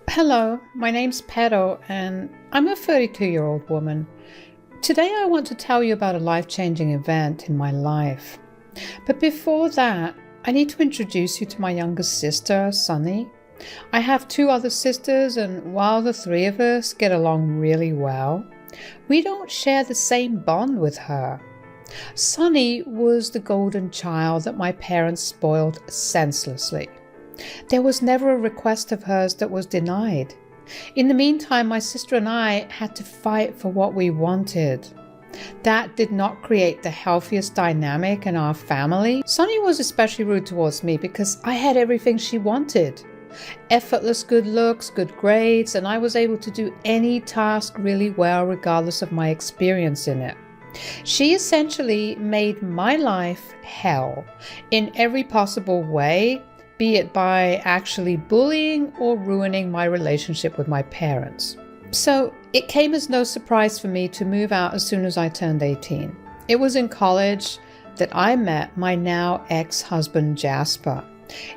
Hello, my name's Pedro and I'm a 32-year-old woman. Today I want to tell you about a life-changing event in my life. But before that, I need to introduce you to my younger sister, Sunny. I have two other sisters, and while the three of us get along really well, we don't share the same bond with her. Sunny was the golden child that my parents spoiled senselessly. There was never a request of hers that was denied. In the meantime, my sister and I had to fight for what we wanted. That did not create the healthiest dynamic in our family. Sunny was especially rude towards me because I had everything she wanted. Effortless good looks, good grades, and I was able to do any task really well regardless of my experience in it. She essentially made my life hell in every possible way, be it by actually bullying or ruining my relationship with my parents. So it came as no surprise for me to move out as soon as I turned 18. It was in college that I met my now ex-husband Jasper.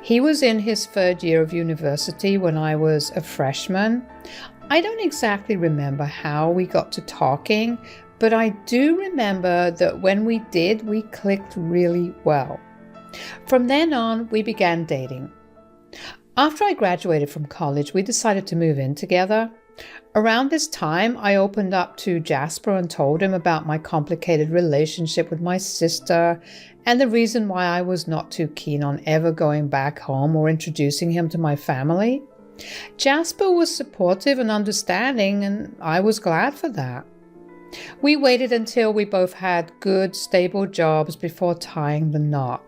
He was in his third year of university when I was a freshman. I don't exactly remember how we got to talking, but I do remember that when we did, we clicked really well. From then on, we began dating. After I graduated from college, we decided to move in together. Around this time, I opened up to Jasper and told him about my complicated relationship with my sister and the reason why I was not too keen on ever going back home or introducing him to my family. Jasper was supportive and understanding, and I was glad for that. We waited until we both had good, stable jobs before tying the knot.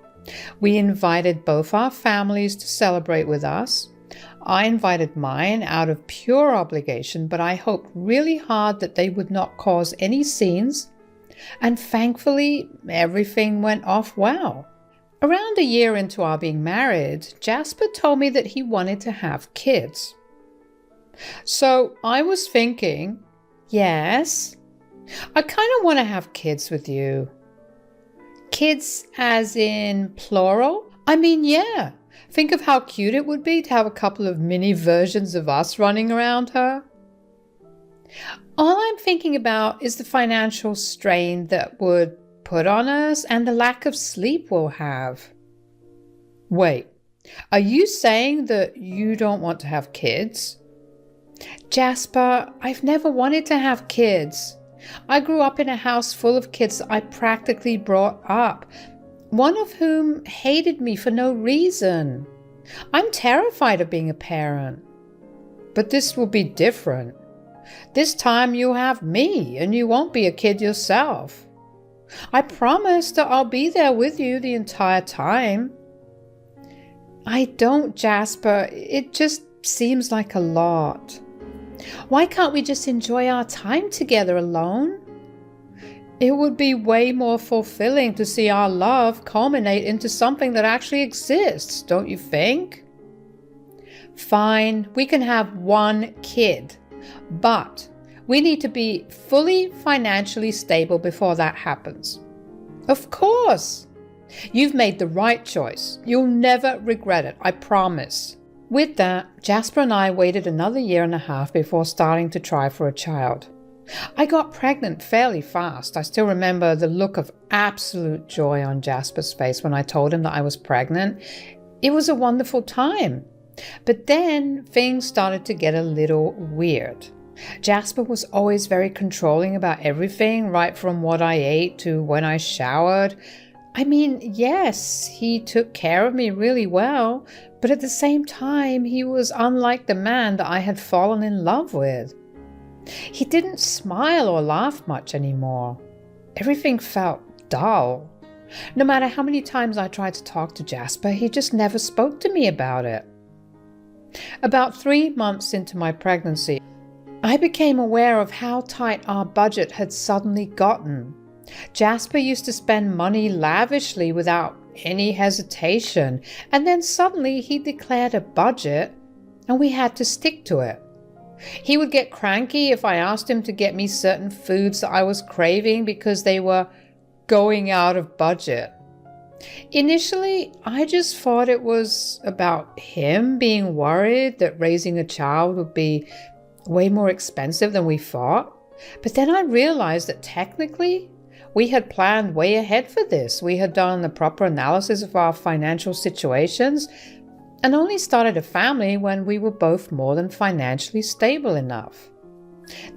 We invited both our families to celebrate with us. I invited mine out of pure obligation, but I hoped really hard that they would not cause any scenes. And thankfully, everything went off well. Around a year into our being married, Jasper told me that he wanted to have kids. So I was thinking, yes, I kind of want to have kids with you. Kids as in plural? I mean, yeah. Think of how cute it would be to have a couple of mini versions of us running around her. All I'm thinking about is the financial strain that would put on us and the lack of sleep we'll have. Wait, are you saying that you don't want to have kids? Jasper, I've never wanted to have kids. I grew up in a house full of kids that I practically brought up, one of whom hated me for no reason. I'm terrified of being a parent. But this will be different. This time you'll have me and you won't be a kid yourself. I promise that I'll be there with you the entire time. I don't, Jasper. It just seems like a lot. Why can't we just enjoy our time together alone? It would be way more fulfilling to see our love culminate into something that actually exists, don't you think? Fine, we can have one kid, but we need to be fully financially stable before that happens. Of course! You've made the right choice. You'll never regret it, I promise. With that, Jasper and I waited another year and a half before starting to try for a child. I got pregnant fairly fast. I still remember the look of absolute joy on Jasper's face when I told him that I was pregnant. It was a wonderful time. But then things started to get a little weird. Jasper was always very controlling about everything, right from what I ate to when I showered. I mean, yes, he took care of me really well, but at the same time, he was unlike the man that I had fallen in love with. He didn't smile or laugh much anymore. Everything felt dull. No matter how many times I tried to talk to Jasper, he just never spoke to me about it. About 3 months into my pregnancy, I became aware of how tight our budget had suddenly gotten. Jasper used to spend money lavishly without any hesitation, and then suddenly he declared a budget and we had to stick to it. He would get cranky if I asked him to get me certain foods that I was craving because they were going out of budget. Initially, I just thought it was about him being worried that raising a child would be way more expensive than we thought. But then I realized that technically, we had planned way ahead for this. We had done the proper analysis of our financial situations and only started a family when we were both more than financially stable enough.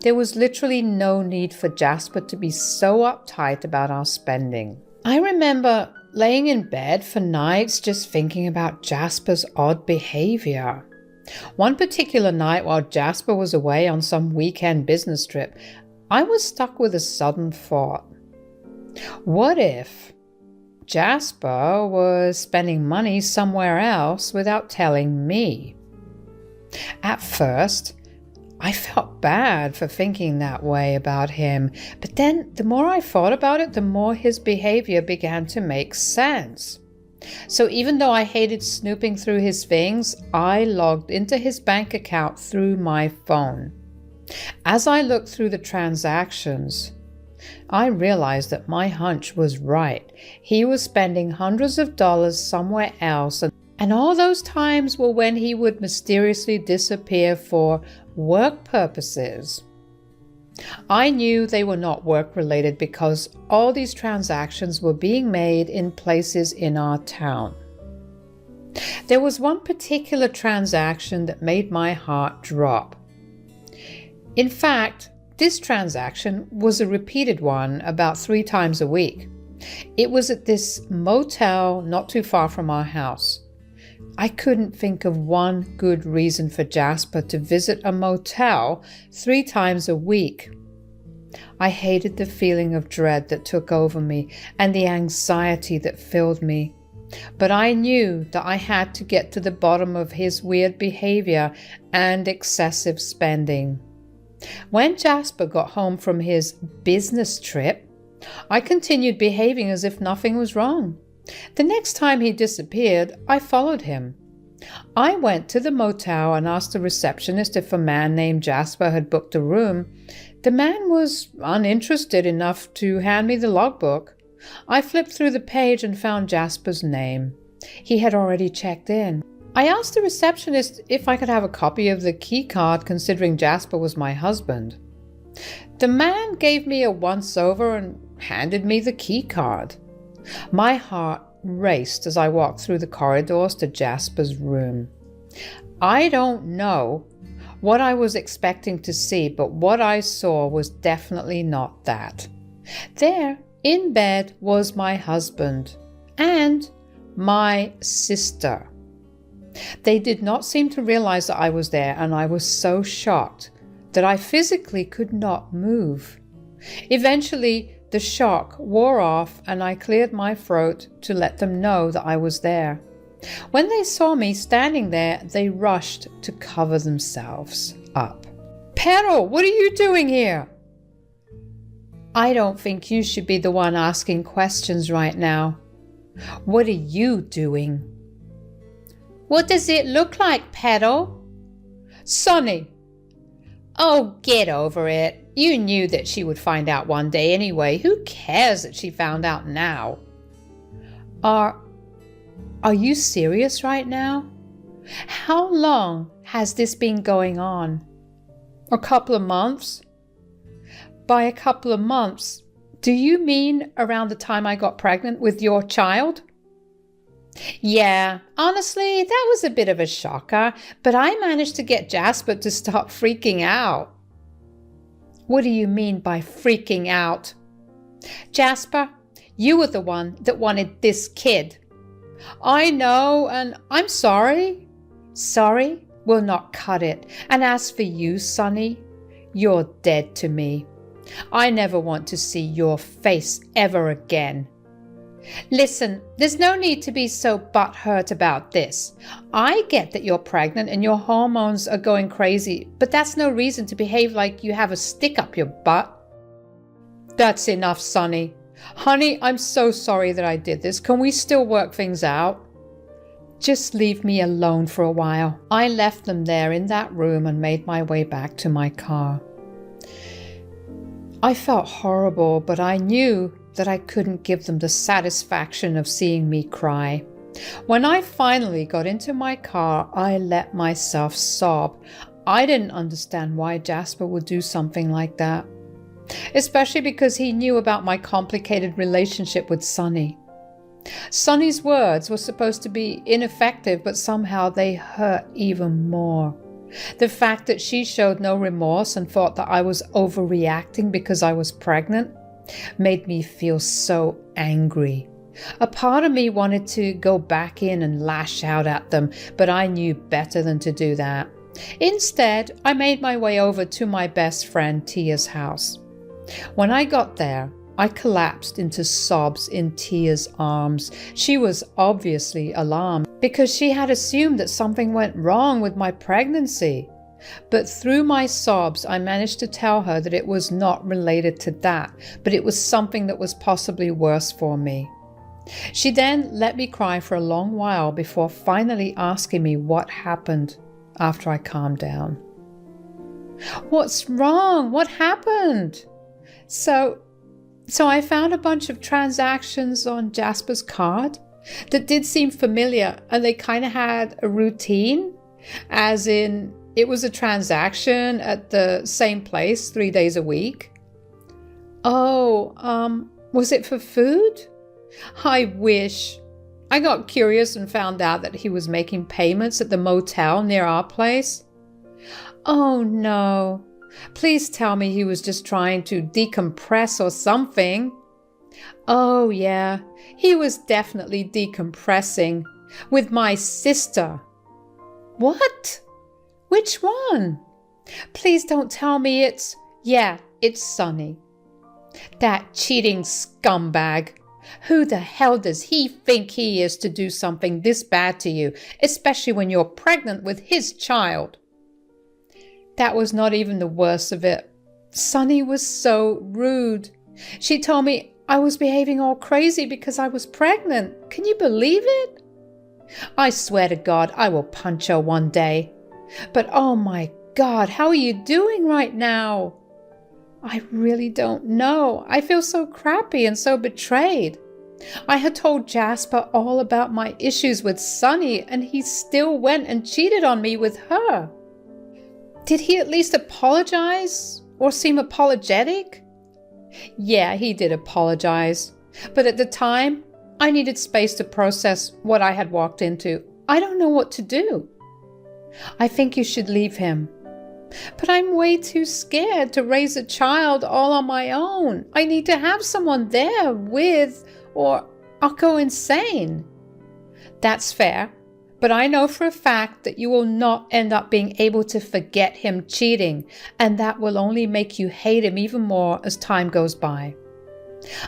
There was literally no need for Jasper to be so uptight about our spending. I remember laying in bed for nights just thinking about Jasper's odd behavior. One particular night while Jasper was away on some weekend business trip, I was stuck with a sudden thought. What if Jasper was spending money somewhere else without telling me? At first, I felt bad for thinking that way about him, but then the more I thought about it, the more his behavior began to make sense. So even though I hated snooping through his things, I logged into his bank account through my phone. As I looked through the transactions, I realized that my hunch was right. He was spending hundreds of dollars somewhere else, and all those times were when he would mysteriously disappear for work purposes. I knew they were not work-related because all these transactions were being made in places in our town. There was one particular transaction that made my heart drop. In fact, this transaction was a repeated one about 3 times a week. It was at this motel not too far from our house. I couldn't think of one good reason for Jasper to visit a motel 3 times a week. I hated the feeling of dread that took over me and the anxiety that filled me. But I knew that I had to get to the bottom of his weird behavior and excessive spending. When Jasper got home from his business trip, I continued behaving as if nothing was wrong. The next time he disappeared, I followed him. I went to the motel and asked the receptionist if a man named Jasper had booked a room. The man was uninterested enough to hand me the logbook. I flipped through the page and found Jasper's name. He had already checked in. I asked the receptionist if I could have a copy of the key card, considering Jasper was my husband. The man gave me a once-over and handed me the key card. My heart raced as I walked through the corridors to Jasper's room. I don't know what I was expecting to see, but what I saw was definitely not that. There, in bed, was my husband and my sister. They did not seem to realize that I was there, and I was so shocked that I physically could not move. Eventually, the shock wore off and I cleared my throat to let them know that I was there. When they saw me standing there, they rushed to cover themselves up. "Pero, what are you doing here?" "I don't think you should be the one asking questions right now. What are you doing?" "What does it look like, Pero?" "Sonny." "Oh, get over it. You knew that she would find out one day anyway. Who cares that she found out now?" Are you serious right now? How long has this been going on? A couple of months? By a couple of months, do you mean around the time I got pregnant with your child? Yeah, honestly, that was a bit of a shocker, but I managed to get Jasper to stop freaking out. What do you mean by freaking out? Jasper, you were the one that wanted this kid. I know, and I'm sorry. Sorry will not cut it. And as for you, Sonny, you're dead to me. I never want to see your face ever again. Listen, there's no need to be so butthurt about this. I get that you're pregnant and your hormones are going crazy, but that's no reason to behave like you have a stick up your butt. That's enough, Sonny. Honey, I'm so sorry that I did this. Can we still work things out? Just leave me alone for a while. I left them there in that room and made my way back to my car. I felt horrible, but I knew that I couldn't give them the satisfaction of seeing me cry. When I finally got into my car, I let myself sob. I didn't understand why Jasper would do something like that, especially because he knew about my complicated relationship with Sunny. Sunny's words were supposed to be ineffective, but somehow they hurt even more. The fact that she showed no remorse and thought that I was overreacting because I was pregnant made me feel so angry. A part of me wanted to go back in and lash out at them, but I knew better than to do that. Instead, I made my way over to my best friend Tia's house. When I got there, I collapsed into sobs in Tia's arms. She was obviously alarmed because she had assumed that something went wrong with my pregnancy. But through my sobs, I managed to tell her that it was not related to that, but it was something that was possibly worse for me. She then let me cry for a long while before finally asking me what happened after I calmed down. "What's wrong? What happened?" So I found a bunch of transactions on Jasper's card that did seem familiar, and they kind of had a routine, as in it was a transaction at the same place 3 days a week. "Oh, was it for food?" I wish. I got curious and found out that he was making payments at the motel near our place. "Oh no. Please tell me he was just trying to decompress or something." "Oh yeah, he was definitely decompressing with my sister." "What? Which one?" "Please don't tell me it's..." "Yeah, it's Sunny. That cheating scumbag. Who the hell does he think he is to do something this bad to you, especially when you're pregnant with his child?" That was not even the worst of it. Sunny was so rude. She told me I was behaving all crazy because I was pregnant. Can you believe it? I swear to God, I will punch her one day. But oh my God, how are you doing right now? I really don't know. I feel so crappy and so betrayed. I had told Jasper all about my issues with Sunny, and he still went and cheated on me with her. Did he at least apologize or seem apologetic? Yeah, he did apologize. But at the time, I needed space to process what I had walked into. I don't know what to do. I think you should leave him. But I'm way too scared to raise a child all on my own. I need to have someone there with, or I'll go insane. That's fair, but I know for a fact that you will not end up being able to forget him cheating, and that will only make you hate him even more as time goes by.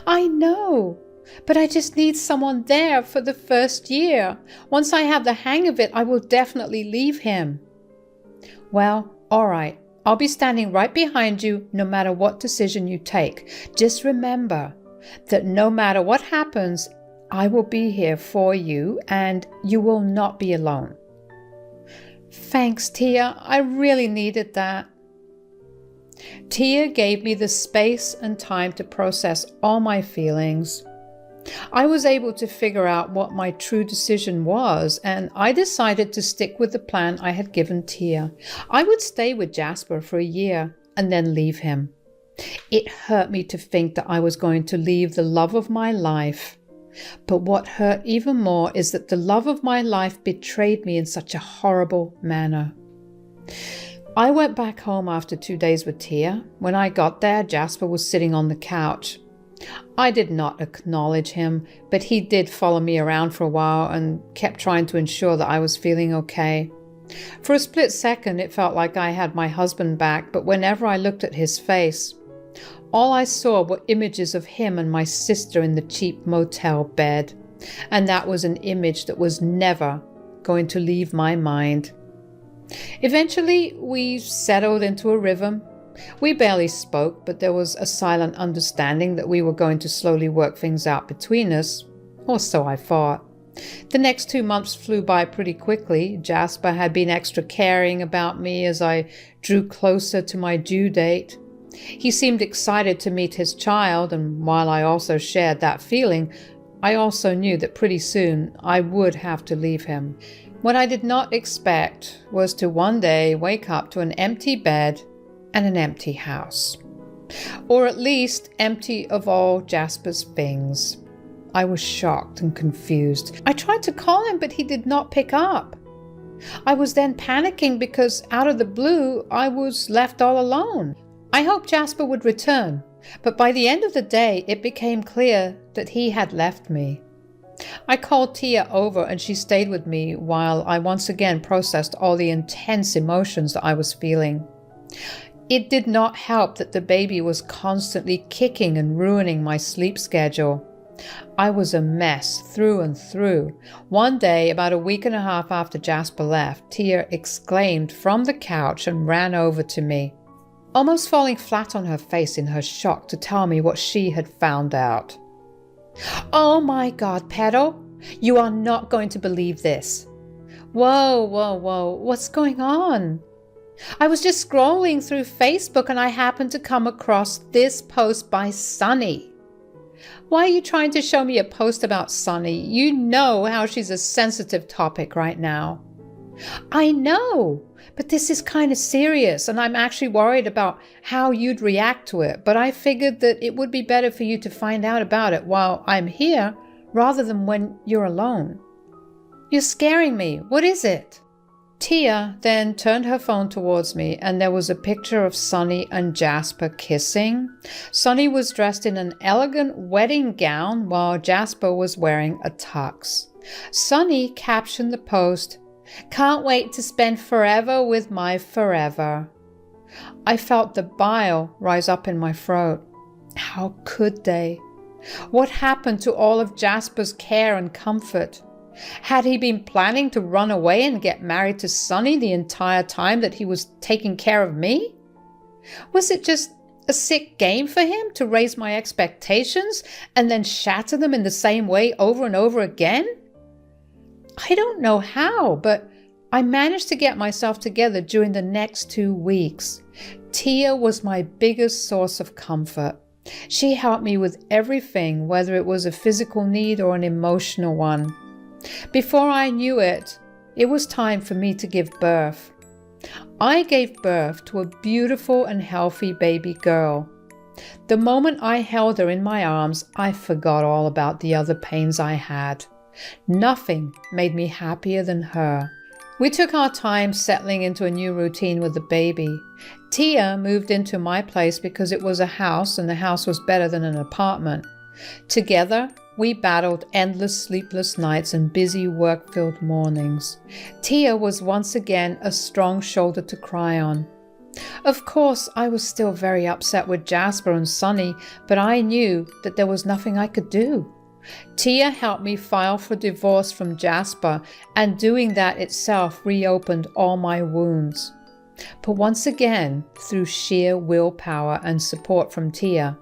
I know, but I just need someone there for the first year. Once I have the hang of it, I will definitely leave him. Well, all right, I'll be standing right behind you no matter what decision you take. Just remember that no matter what happens, I will be here for you and you will not be alone. Thanks, Tia. I really needed that. Tia gave me the space and time to process all my feelings. I was able to figure out what my true decision was, and I decided to stick with the plan I had given Tia. I would stay with Jasper for a year and then leave him. It hurt me to think that I was going to leave the love of my life. But what hurt even more is that the love of my life betrayed me in such a horrible manner. I went back home after 2 days with Tia. When I got there, Jasper was sitting on the couch. I did not acknowledge him, but he did follow me around for a while and kept trying to ensure that I was feeling okay. For a split second, it felt like I had my husband back, but whenever I looked at his face, all I saw were images of him and my sister in the cheap motel bed, and that was an image that was never going to leave my mind. Eventually, we settled into a rhythm. We barely spoke, but there was a silent understanding that we were going to slowly work things out between us, or so I thought. The next 2 months flew by pretty quickly. Jasper had been extra caring about me as I drew closer to my due date. He seemed excited to meet his child, and while I also shared that feeling, I also knew that pretty soon I would have to leave him. What I did not expect was to one day wake up to an empty bed and an empty house. Or at least empty of all Jasper's things. I was shocked and confused. I tried to call him, but he did not pick up. I was then panicking because out of the blue, I was left all alone. I hoped Jasper would return, but by the end of the day, it became clear that he had left me. I called Tia over and she stayed with me while I once again processed all the intense emotions that I was feeling. It did not help that the baby was constantly kicking and ruining my sleep schedule. I was a mess through and through. One day, about a week and a half after Jasper left, Tia exclaimed from the couch and ran over to me, almost falling flat on her face in her shock to tell me what she had found out. "Oh my God, Pedro, you are not going to believe this." Whoa, what's going on? I was just scrolling through Facebook and I happened to come across this post by Sunny. Why are you trying to show me a post about Sunny? You know how she's a sensitive topic right now. I know, but this is kind of serious and I'm actually worried about how you'd react to it, but I figured that it would be better for you to find out about it while I'm here rather than when you're alone. You're scaring me. What is it? Tia then turned her phone towards me and there was a picture of Sunny and Jasper kissing. Sunny was dressed in an elegant wedding gown while Jasper was wearing a tux. Sunny captioned the post, "Can't wait to spend forever with my forever." I felt the bile rise up in my throat. How could they? What happened to all of Jasper's care and comfort? Had he been planning to run away and get married to Sunny the entire time that he was taking care of me? Was it just a sick game for him to raise my expectations and then shatter them in the same way over and over again? I don't know how, but I managed to get myself together during the next 2 weeks. Tia was my biggest source of comfort. She helped me with everything, whether it was a physical need or an emotional one. Before I knew it, it was time for me to give birth. I gave birth to a beautiful and healthy baby girl. The moment I held her in my arms, I forgot all about the other pains I had. Nothing made me happier than her. We took our time settling into a new routine with the baby. Tia moved into my place because it was a house and the house was better than an apartment. Together, we battled endless sleepless nights and busy work-filled mornings. Tia was once again a strong shoulder to cry on. Of course, I was still very upset with Jasper and Sunny, but I knew that there was nothing I could do. Tia helped me file for divorce from Jasper, and doing that itself reopened all my wounds. But once again, through sheer willpower and support from Tia,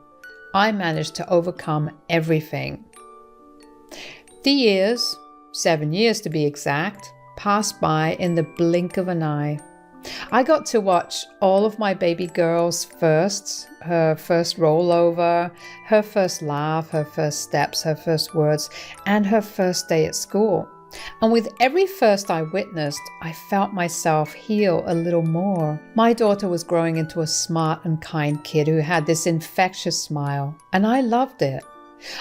I managed to overcome everything. The years, 7 years to be exact, passed by in the blink of an eye. I got to watch all of my baby girl's firsts, her first rollover, her first laugh, her first steps, her first words, and her first day at school. And with every first I witnessed, I felt myself heal a little more. My daughter was growing into a smart and kind kid who had this infectious smile, and I loved it.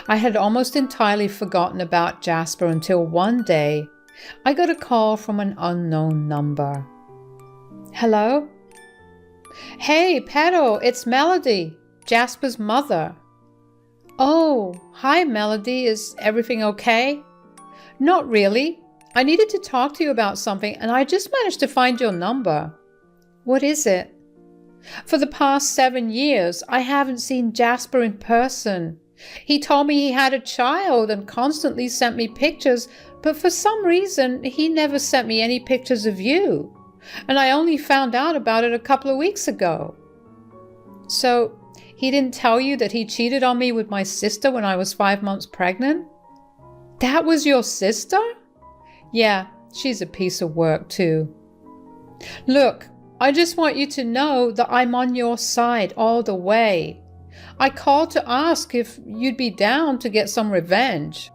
I had almost entirely forgotten about Jasper until one day I got a call from an unknown number. Hello? Hey, Pedro, it's Melody, Jasper's mother. Oh, hi, Melody. Is everything okay? Not really. I needed to talk to you about something and I just managed to find your number. What is it? For the past 7 years, I haven't seen Jasper in person. He told me he had a child and constantly sent me pictures, but for some reason, he never sent me any pictures of you. And I only found out about it a couple of weeks ago. So, he didn't tell you that he cheated on me with my sister when I was 5 months pregnant? That was your sister? Yeah, she's a piece of work too. Look, I just want you to know that I'm on your side all the way. I called to ask if you'd be down to get some revenge."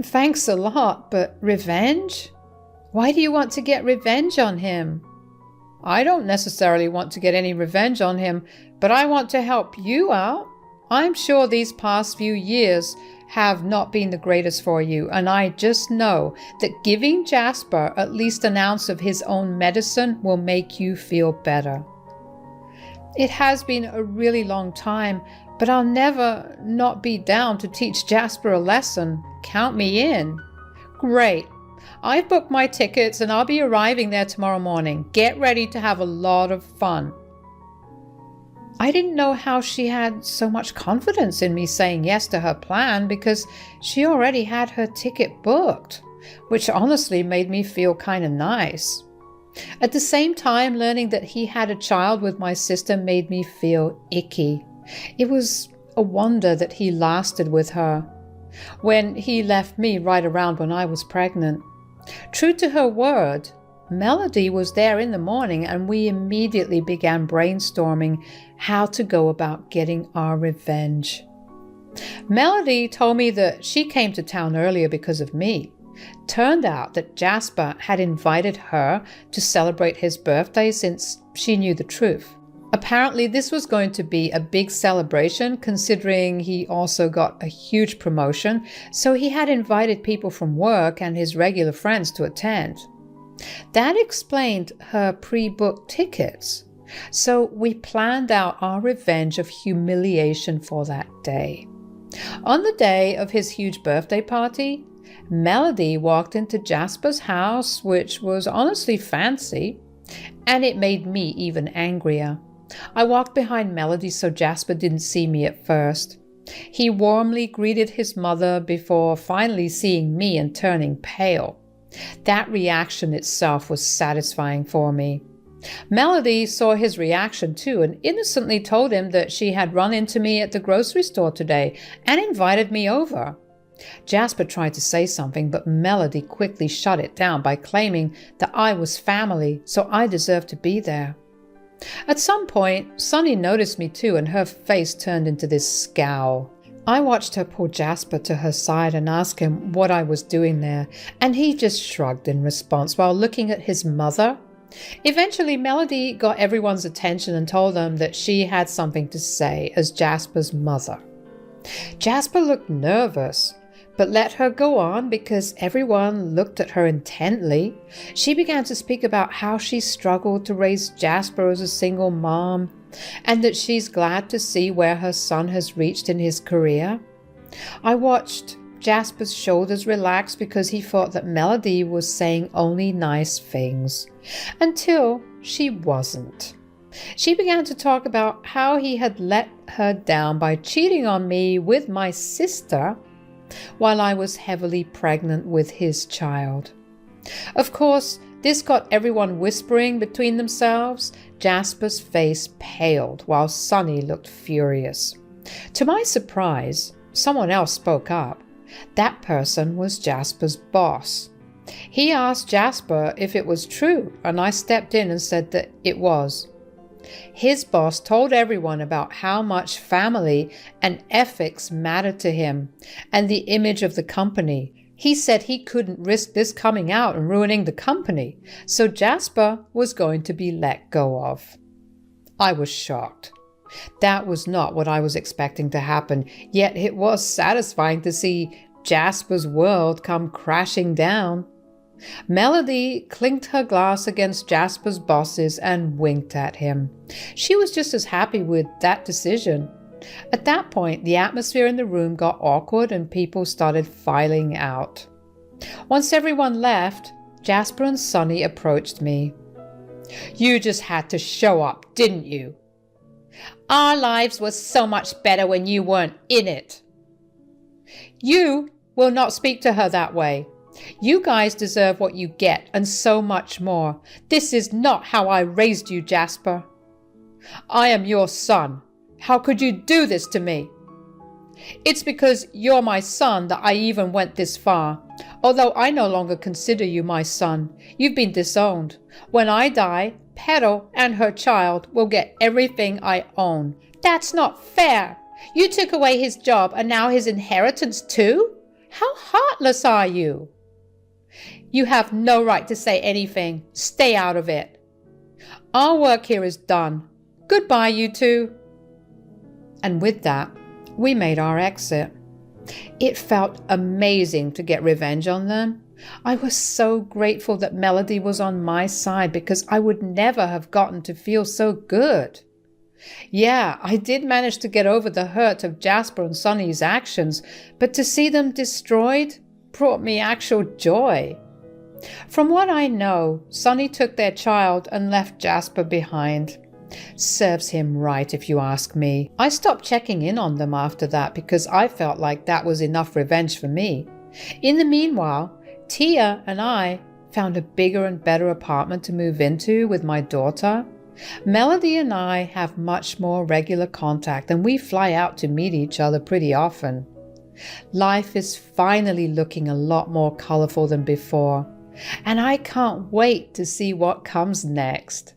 "Thanks a lot, but revenge? Why do you want to get revenge on him?" "I don't necessarily want to get any revenge on him, but I want to help you out. I'm sure these past few years have not been the greatest for you, and I just know that giving Jasper at least an ounce of his own medicine will make you feel better." "It has been a really long time, but I'll never not be down to teach Jasper a lesson. Count me in." "Great. I've booked my tickets and I'll be arriving there tomorrow morning. Get ready to have a lot of fun." I didn't know how she had so much confidence in me saying yes to her plan because she already had her ticket booked, which honestly made me feel kind of nice. At the same time, learning that he had a child with my sister made me feel icky. It was a wonder that he lasted with her when he left me right around when I was pregnant. True to her word, Melody was there in the morning and we immediately began brainstorming how to go about getting our revenge. Melody told me that she came to town earlier because of me. Turned out that Jasper had invited her to celebrate his birthday since she knew the truth. Apparently this was going to be a big celebration considering he also got a huge promotion, so he had invited people from work and his regular friends to attend. That explained her pre-booked tickets. So we planned out our revenge of humiliation for that day. On the day of his huge birthday party, Melody walked into Jasper's house, which was honestly fancy, and it made me even angrier. I walked behind Melody so Jasper didn't see me at first. He warmly greeted his mother before finally seeing me and turning pale. That reaction itself was satisfying for me. Melody saw his reaction too and innocently told him that she had run into me at the grocery store today and invited me over. Jasper tried to say something, but Melody quickly shut it down by claiming that I was family, so I deserved to be there. At some point, Sunny noticed me too, and her face turned into this scowl. I watched her pull Jasper to her side and ask him what I was doing there, and he just shrugged in response while looking at his mother. Eventually, Melody got everyone's attention and told them that she had something to say as Jasper's mother. Jasper looked nervous, but let her go on because everyone looked at her intently. She began to speak about how she struggled to raise Jasper as a single mom, and that she's glad to see where her son has reached in his career. I watched Jasper's shoulders relax because he thought that Melody was saying only nice things, until she wasn't. She began to talk about how he had let her down by cheating on me with my sister while I was heavily pregnant with his child. Of course, this got everyone whispering between themselves. Jasper's face paled while Sunny looked furious. To my surprise, someone else spoke up. That person was Jasper's boss. He asked Jasper if it was true, and I stepped in and said that it was. His boss told everyone about how much family and ethics mattered to him and the image of the company. He said he couldn't risk this coming out and ruining the company, so Jasper was going to be let go of. I was shocked. That was not what I was expecting to happen, yet it was satisfying to see Jasper's world come crashing down. Melody clinked her glass against Jasper's bosses and winked at him. She was just as happy with that decision. At that point, the atmosphere in the room got awkward and people started filing out. Once everyone left, Jasper and Sunny approached me. "You just had to show up, didn't you? Our lives were so much better when you weren't in it." "You will not speak to her that way. You guys deserve what you get and so much more. This is not how I raised you, Jasper. I am your son. How could you do this to me? It's because you're my son that I even went this far. Although I no longer consider you my son, you've been disowned. When I die, Petal and her child will get everything I own. That's not fair. You took away his job and now his inheritance too? How heartless are you? You have no right to say anything. Stay out of it. Our work here is done. Goodbye, you two. And with that, we made our exit. It felt amazing to get revenge on them. I was so grateful that Melody was on my side because I would never have gotten to feel so good. Yeah, I did manage to get over the hurt of Jasper and Sonny's actions, but to see them destroyed brought me actual joy. From what I know, Sonny took their child and left Jasper behind. Serves him right, if you ask me. I stopped checking in on them after that because I felt like that was enough revenge for me. In the meanwhile, Tia and I found a bigger and better apartment to move into with my daughter. Melody and I have much more regular contact and we fly out to meet each other pretty often. Life is finally looking a lot more colorful than before, and I can't wait to see what comes next.